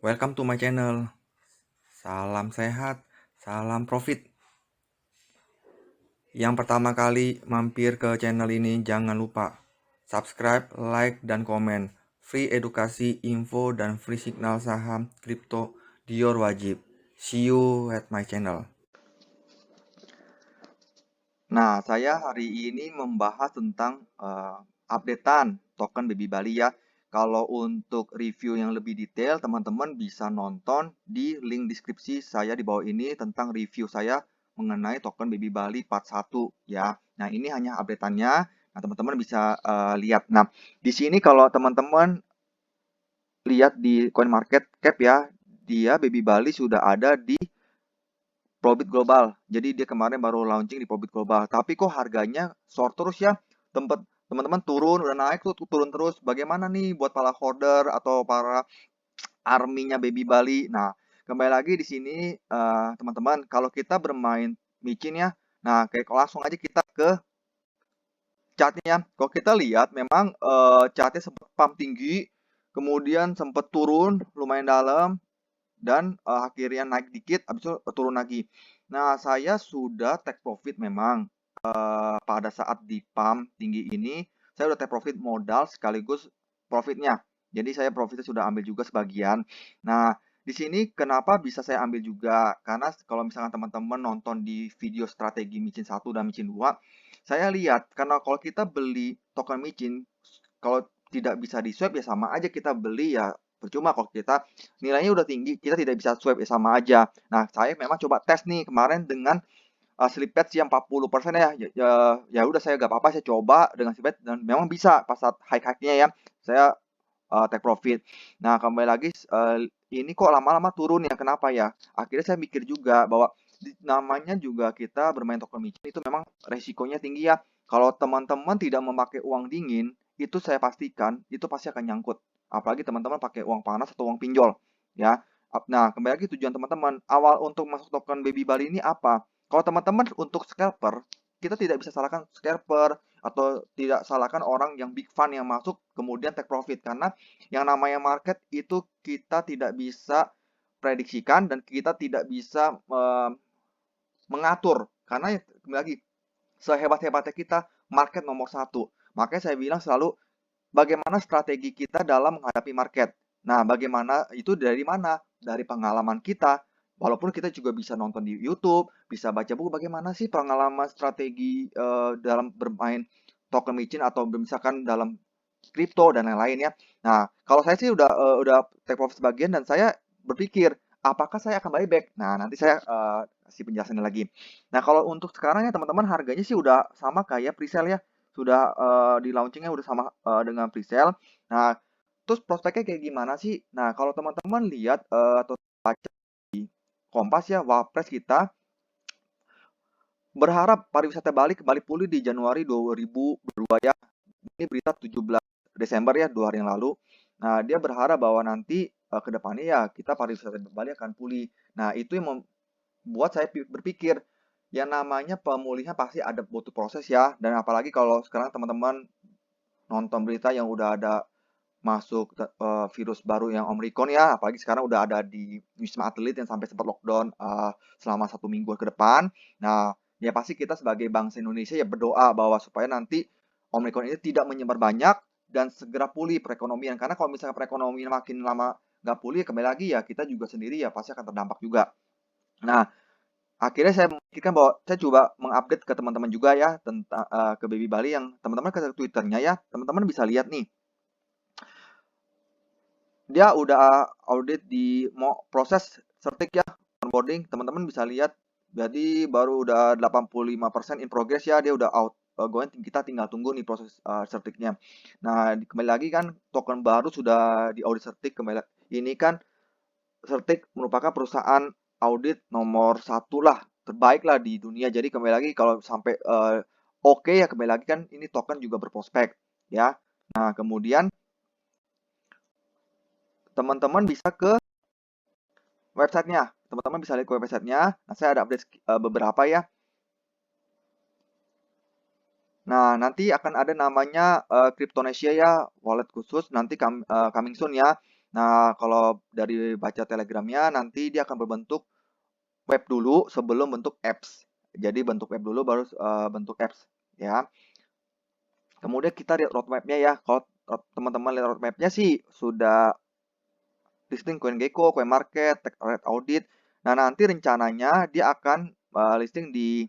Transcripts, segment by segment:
Welcome to my channel. Salam sehat, salam profit. Yang pertama kali mampir ke channel ini jangan lupa subscribe, like, dan komen. Free edukasi, info, dan free signal saham kripto Dior wajib. See you at my channel. Nah, saya hari ini membahas tentang updatean token Baby Bali ya. Kalau untuk review yang lebih detail, teman-teman bisa nonton di link deskripsi saya di bawah ini tentang review saya mengenai token Baby Bali part 1 ya. Nah, ini hanya updateannya. Nah, teman-teman bisa lihat. Nah, di sini kalau teman-teman lihat di CoinMarketCap ya, dia Baby Bali sudah ada di Probit Global. Jadi dia kemarin baru launching di Probit Global. Tapi kok harganya short terus ya? Tempat teman-teman turun, udah naik tuh turun terus. Bagaimana nih buat para holder atau para arminya Baby Bali? Nah, kembali lagi di sini teman-teman, kalau kita bermain micin ya, nah kayak langsung aja kita ke chartnya. Kalau kita lihat memang chartnya sempat pump tinggi, kemudian sempat turun lumayan dalam, dan akhirnya naik dikit, habis itu turun lagi. Nah, saya sudah take profit memang pada saat di pump tinggi ini, saya udah take profit modal sekaligus profitnya. Jadi saya profitnya sudah ambil juga sebagian. Nah, di sini kenapa bisa saya ambil juga? Karena kalau misalkan teman-teman nonton di video strategi micin 1 dan micin 2, saya lihat karena kalau kita beli token micin, kalau tidak bisa di swap ya sama aja kita beli ya percuma kalau kita nilainya udah tinggi, kita tidak bisa swap ya sama aja. Nah, saya memang coba tes nih kemarin dengan slip patch yang 40% ya. Ya udah saya gak apa-apa saya coba dengan slip patch dan memang bisa pas saat high-nya ya. Saya take profit. Nah, kembali lagi ini kok lama-lama turun ya, kenapa ya? Akhirnya saya mikir juga bahwa namanya juga kita bermain token micin itu memang resikonya tinggi ya. Kalau teman-teman tidak memakai uang dingin, itu saya pastikan itu pasti akan nyangkut. Apalagi teman-teman pakai uang panas atau uang pinjol, ya. Nah, kembali lagi tujuan teman-teman awal untuk masuk token Baby Bali ini apa? Kalau teman-teman untuk scalper, kita tidak bisa salahkan scalper atau tidak salahkan orang yang big fund yang masuk kemudian take profit karena yang namanya market itu kita tidak bisa prediksikan dan kita tidak bisa mengatur karena kembali lagi sehebat-hebatnya kita market nomor satu. Makanya saya bilang selalu bagaimana strategi kita dalam menghadapi market. Nah, bagaimana itu dari mana? Dari pengalaman kita. Walaupun kita juga bisa nonton di YouTube, bisa baca buku bagaimana sih pengalaman strategi dalam bermain token micin atau misalkan dalam kripto dan lain-lain ya. Nah, kalau saya sih udah take profit sebagian dan saya berpikir apakah saya akan buyback. Nah, nanti saya kasih penjelasannya lagi. Nah, kalau untuk sekarang ya teman-teman harganya sih udah sama kayak presale ya. Sudah di launchingnya udah sama dengan presale. Nah, terus prospeknya kayak gimana sih? Nah, kalau teman-teman lihat atau baca di Kompas ya, Wapres kita berharap pariwisata Bali kembali pulih di Januari 2022 ya. Ini berita 17 Desember ya, 2 hari yang lalu. Nah, dia berharap bahwa nanti ke depannya ya kita pariwisata Bali akan pulih. Nah, itu yang membuat saya berpikir yang namanya pemulihan pasti ada butuh proses ya. Dan apalagi kalau sekarang teman-teman nonton berita yang udah ada masuk virus baru yang Omicron ya, apalagi sekarang udah ada di Wisma Atlet yang sampai sempat lockdown selama 1 minggu ke depan. Nah, ya pasti kita sebagai bangsa Indonesia ya berdoa bahwa supaya nanti Omicron ini tidak menyebar banyak dan segera pulih perekonomian. Karena kalau misalnya perekonomian makin lama nggak pulih, kembali lagi ya kita juga sendiri ya pasti akan terdampak juga. Nah, akhirnya saya memikirkan bahwa saya coba mengupdate ke teman-teman juga ya tentang ke Baby Bali yang teman-teman ke Twitternya ya, teman-teman bisa lihat nih dia udah audit di mau proses certik ya onboarding teman-teman bisa lihat jadi baru udah 85% in progress ya dia udah going kita tinggal tunggu nih proses certiknya. Nah kembali lagi kan token baru sudah di audit certik kembali ini kan certik merupakan perusahaan audit nomor satu lah terbaik lah di dunia jadi kembali lagi kalau sampai oke ya kembali lagi kan ini token juga berprospek ya. Nah kemudian teman-teman bisa ke websitenya. Teman-teman bisa lihat ke websitenya. Nah, saya ada update beberapa ya. Nah, nanti akan ada namanya Cryptonesia ya, wallet khusus nanti coming soon ya. Nah, kalau dari baca Telegramnya nanti dia akan berbentuk web dulu sebelum bentuk apps. Jadi bentuk web dulu baru bentuk apps ya. Kemudian kita lihat roadmap-nya ya. Kalau teman-teman lihat roadmap-nya sih sudah listing CoinGecko, CoinMarket, Red Audit. Nah, nanti rencananya dia akan listing di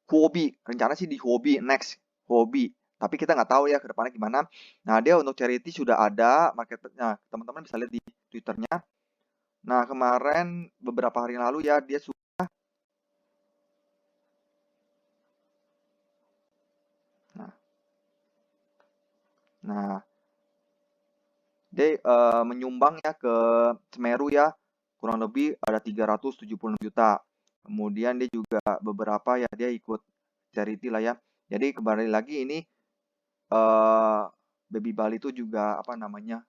Huobi. Rencana sih di Huobi next, Huobi. Tapi kita nggak tahu ya ke depannya gimana. Nah, dia untuk charity sudah ada marketnya. Teman-teman bisa lihat di Twitternya. Nah, kemarin beberapa hari yang lalu ya dia sudah. Nah, dia menyumbang ya ke Semeru ya kurang lebih ada 376 juta. Kemudian dia juga beberapa ya dia ikut charity lah ya. Jadi kembali lagi ini Baby Bali itu juga apa namanya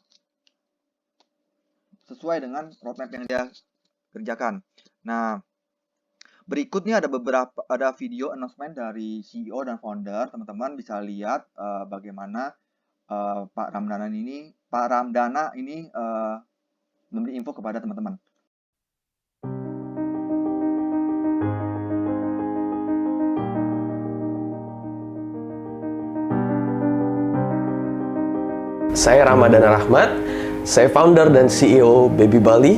sesuai dengan roadmap yang dia kerjakan. Nah, berikutnya ada video announcement dari CEO dan founder. Teman-teman bisa lihat bagaimana Pak Ramdana ini memberi info kepada teman-teman. Saya Ramadana Rahmat, saya founder dan CEO Baby Bali.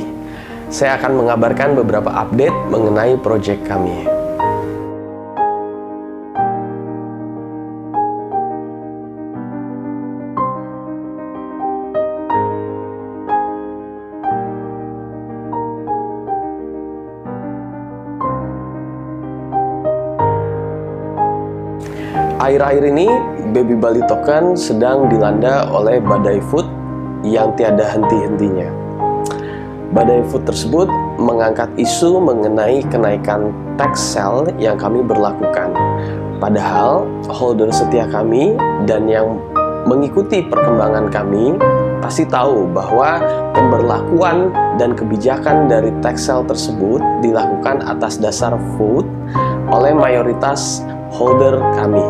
Saya akan mengabarkan beberapa update mengenai proyek kami. Akhir-akhir ini, Baby Bali Token sedang dilanda oleh badai food yang tiada henti-hentinya. Badai food tersebut mengangkat isu mengenai kenaikan tax sale yang kami berlakukan. Padahal, holder setia kami dan yang mengikuti perkembangan kami pasti tahu bahwa pemberlakuan dan kebijakan dari tax sale tersebut dilakukan atas dasar vote oleh mayoritas holder kami.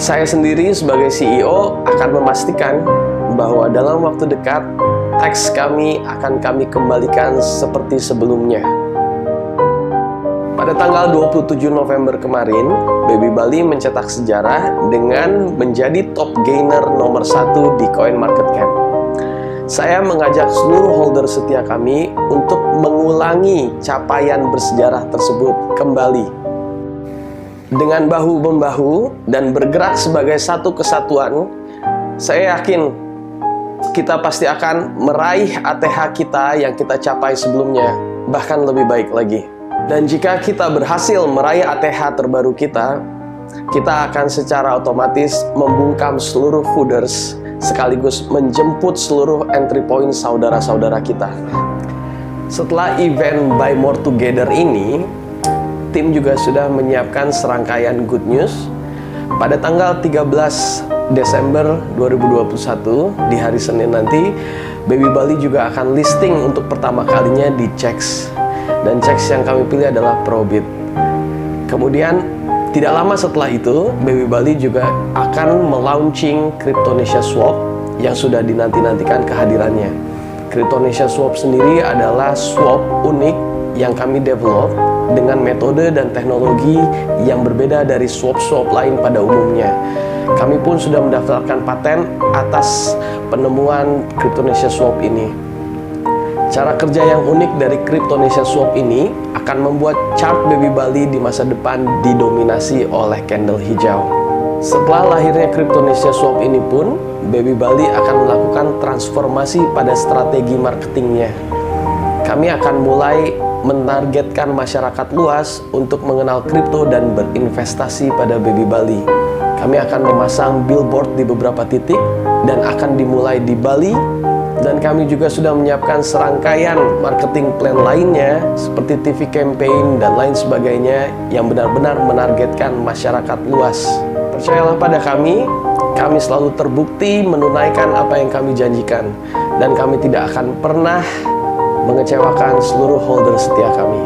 Saya sendiri sebagai CEO akan memastikan bahwa dalam waktu dekat tax kami akan kami kembalikan seperti sebelumnya. Pada tanggal 27 November kemarin, Baby Bali mencetak sejarah dengan menjadi top gainer nomor 1 di CoinMarketCap. Saya mengajak seluruh holder setia kami untuk mengulangi capaian bersejarah tersebut kembali. Dengan bahu-membahu dan bergerak sebagai satu kesatuan, saya yakin kita pasti akan meraih ATH kita yang kita capai sebelumnya, bahkan lebih baik lagi. Dan jika kita berhasil meraih ATH terbaru kita akan secara otomatis membungkam seluruh fooders sekaligus menjemput seluruh entry point saudara-saudara kita. Setelah event Buy More Together ini, tim juga sudah menyiapkan serangkaian good news. Pada tanggal 13 Desember 2021 di hari Senin nanti, Baby Bali juga akan listing untuk pertama kalinya di CEX. Dan CEX yang kami pilih adalah Probit. Kemudian tidak lama setelah itu, Baby Bali juga akan melaunching Cryptonesia Swap yang sudah dinanti-nantikan kehadirannya. Cryptonesia Swap sendiri adalah swap unik yang kami develop dengan metode dan teknologi yang berbeda dari swap-swap lain pada umumnya. Kami pun sudah mendaftarkan paten atas penemuan Cryptonesia Swap ini. Cara kerja yang unik dari Cryptonesia Swap ini akan membuat chart Baby Bali di masa depan didominasi oleh candle hijau. Setelah lahirnya Cryptonesia Swap ini pun, Baby Bali akan melakukan transformasi pada strategi marketingnya. Kami akan mulai menargetkan masyarakat luas untuk mengenal kripto dan berinvestasi pada Baby Bali. Kami akan memasang billboard di beberapa titik dan akan dimulai di Bali, dan kami juga sudah menyiapkan serangkaian marketing plan lainnya seperti TV campaign dan lain sebagainya yang benar-benar menargetkan masyarakat luas. Percayalah pada kami selalu terbukti menunaikan apa yang kami janjikan, dan kami tidak akan pernah mengecewakan seluruh holder setia kami.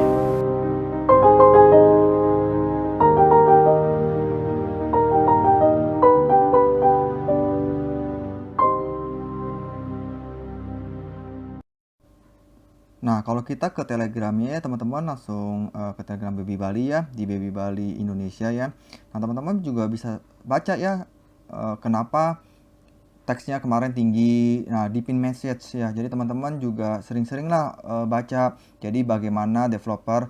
kalau kita ke Telegramnya ya teman-teman, langsung ke Telegram Baby Bali ya, di Baby Bali Indonesia ya. Nah teman-teman juga bisa baca ya kenapa teksnya kemarin tinggi. Nah di pin message ya, jadi teman-teman juga sering-sering lah baca. Jadi bagaimana developer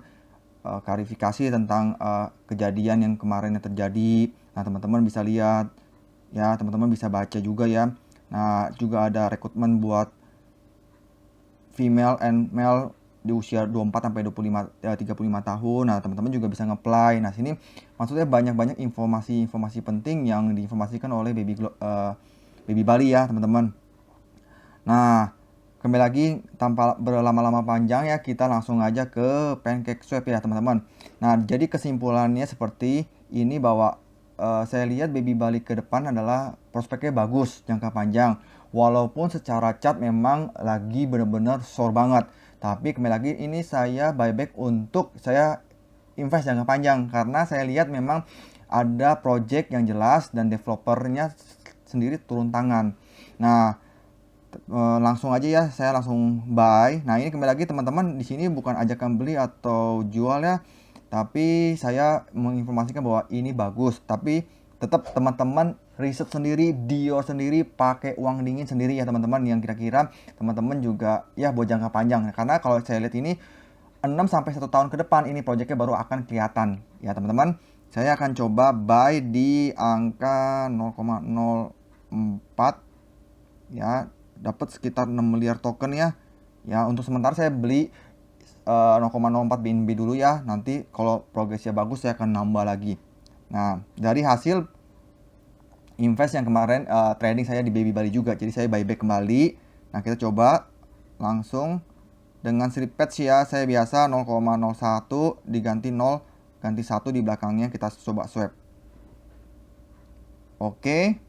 klarifikasi tentang kejadian yang kemarin yang terjadi. Nah teman-teman bisa lihat ya, teman-teman bisa baca juga ya. Nah juga ada rekrutmen buat female and male di usia 24 sampai 35 tahun. Nah, teman-teman juga bisa nge-apply. Nah, sini maksudnya banyak-banyak informasi-informasi penting yang diinformasikan oleh Baby Bali ya, teman-teman. Nah, kembali lagi tanpa berlama-lama panjang ya, kita langsung aja ke PancakeSwap ya, teman-teman. Nah, jadi kesimpulannya seperti ini bahwa saya lihat Baby Bali ke depan adalah prospeknya bagus jangka panjang. Walaupun secara chart memang lagi benar-benar sore banget. Tapi kembali lagi ini saya buyback untuk saya invest jangka panjang. Karena saya lihat memang ada project yang jelas dan developernya sendiri turun tangan. Nah, langsung aja ya, saya langsung buy. Nah ini kembali lagi teman-teman, di sini bukan ajakan beli atau jual ya, tapi saya menginformasikan bahwa ini bagus. Tapi tetap teman-teman riset sendiri, dior sendiri, pakai uang dingin sendiri ya teman-teman, yang kira-kira teman-teman juga ya buat jangka panjang. Karena kalau saya lihat ini 6 sampai 1 tahun ke depan ini proyeknya baru akan kelihatan ya teman-teman. Saya akan coba buy di angka 0,04 ya, dapat sekitar 6 miliar token ya. Ya, untuk sementara saya beli 0,04 BNB dulu ya. Nanti kalau progresnya bagus saya akan nambah lagi. Nah, dari hasil invest yang kemarin trading saya di Baby Bali juga. Jadi saya buyback kembali. Nah, kita coba langsung dengan strip patch ya. Saya biasa 0,01 diganti 0, ganti 1 di belakangnya, kita coba swap. Oke.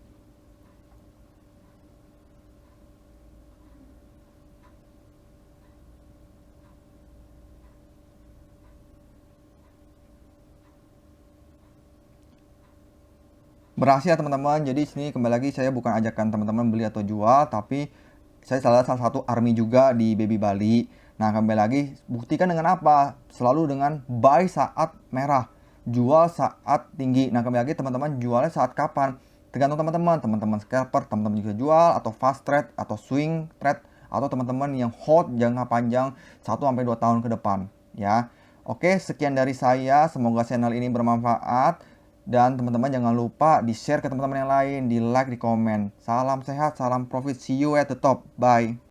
Berhasil ya teman-teman. Jadi sini kembali lagi saya bukan ajakan teman-teman beli atau jual, tapi saya salah satu army juga di Baby Bali. Nah, kembali lagi buktikan dengan apa? Selalu dengan buy saat merah, jual saat tinggi. Nah, kembali lagi teman-teman jualnya saat kapan? Tergantung teman-teman. Teman-teman scalper, teman-teman juga jual atau fast trade atau swing trade, atau teman-teman yang hold jangka panjang 1 sampai 2 tahun ke depan, ya. Oke, sekian dari saya. Semoga channel ini bermanfaat. Dan teman-teman jangan lupa di-share ke teman-teman yang lain, di like, di komen. Salam sehat, salam profit. See you at the top. Bye.